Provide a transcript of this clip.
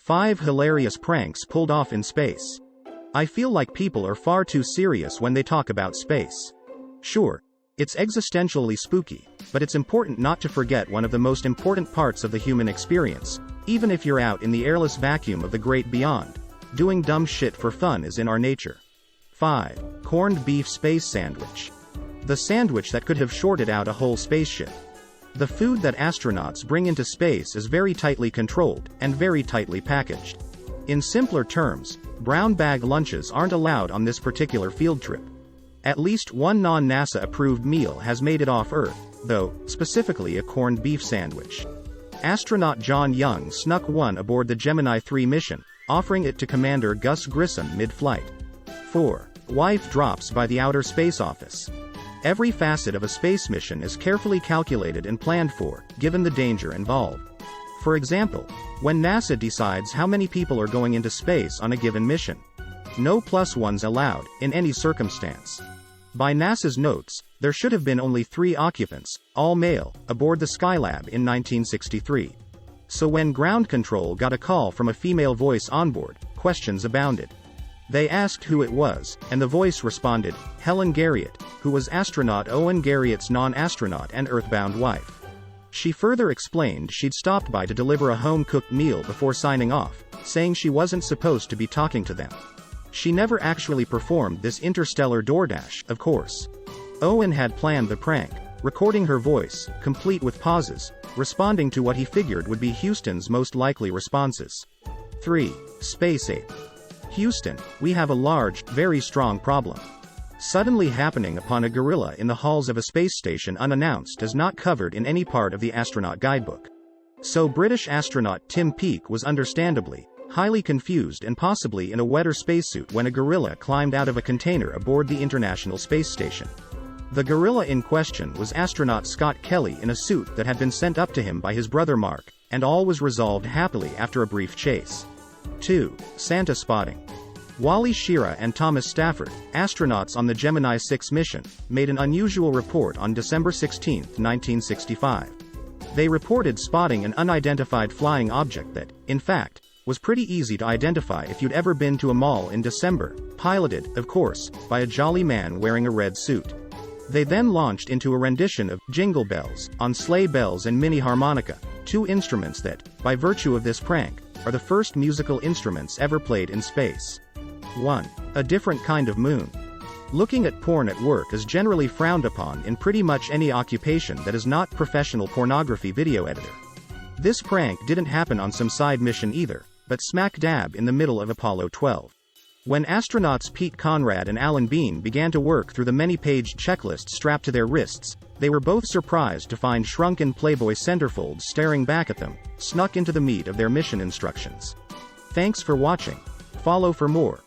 5 hilarious pranks pulled off in space. I feel like people are far too serious when they talk about space. Sure, it's existentially spooky, but it's important not to forget one of the most important parts of the human experience. Even if you're out in the airless vacuum of the great beyond, doing dumb shit for fun is in our nature. 5. Corned beef space sandwich. The sandwich that could have shorted out a whole spaceship. The food that astronauts bring into space is very tightly controlled, and very tightly packaged. In simpler terms, brown bag lunches aren't allowed on this particular field trip. At least one non-NASA approved meal has made it off Earth, though, specifically a corned beef sandwich. Astronaut John Young snuck one aboard the Gemini 3 mission, offering it to Commander Gus Grissom mid-flight. 4. Wife drops by the Outer Space Office. Every facet of a space mission is carefully calculated and planned for, given the danger involved. For example, when NASA decides how many people are going into space on a given mission. No plus ones allowed, in any circumstance. By NASA's notes, there should have been only 3 occupants, all male, aboard the Skylab in 1963. So when ground control got a call from a female voice onboard, questions abounded. They asked who it was, and the voice responded, Helen Garriott, who was astronaut Owen Garriott's non-astronaut and Earthbound wife. She further explained she'd stopped by to deliver a home-cooked meal before signing off, saying she wasn't supposed to be talking to them. She never actually performed this interstellar DoorDash, of course. Owen had planned the prank, recording her voice, complete with pauses, responding to what he figured would be Houston's most likely responses. 3. Space Ape. Houston, we have a large, very strong problem. Suddenly happening upon a gorilla in the halls of a space station unannounced is not covered in any part of the astronaut guidebook. So British astronaut Tim Peake was understandably highly confused and possibly in a wetter spacesuit when a gorilla climbed out of a container aboard the International Space Station. The gorilla in question was astronaut Scott Kelly in a suit that had been sent up to him by his brother Mark, and all was resolved happily after a brief chase. 2. Santa spotting. Wally Schirra and Thomas Stafford, astronauts on the Gemini 6 mission, made an unusual report on December 16, 1965. They reported spotting an unidentified flying object that, in fact, was pretty easy to identify if you'd ever been to a mall in December, piloted, of course, by a jolly man wearing a red suit. They then launched into a rendition of Jingle Bells on sleigh bells and mini harmonica, 2 instruments that, by virtue of this prank, are the first musical instruments ever played in space. 1. A different kind of moon. Looking at porn at work is generally frowned upon in pretty much any occupation that is not professional pornography video editor. This prank didn't happen on some side mission either, but smack dab in the middle of Apollo 12. When astronauts Pete Conrad and Alan Bean began to work through the many-page checklist strapped to their wrists, they were both surprised to find shrunken Playboy centerfolds staring back at them, snuck into the meat of their mission instructions. Thanks for watching. Follow for more.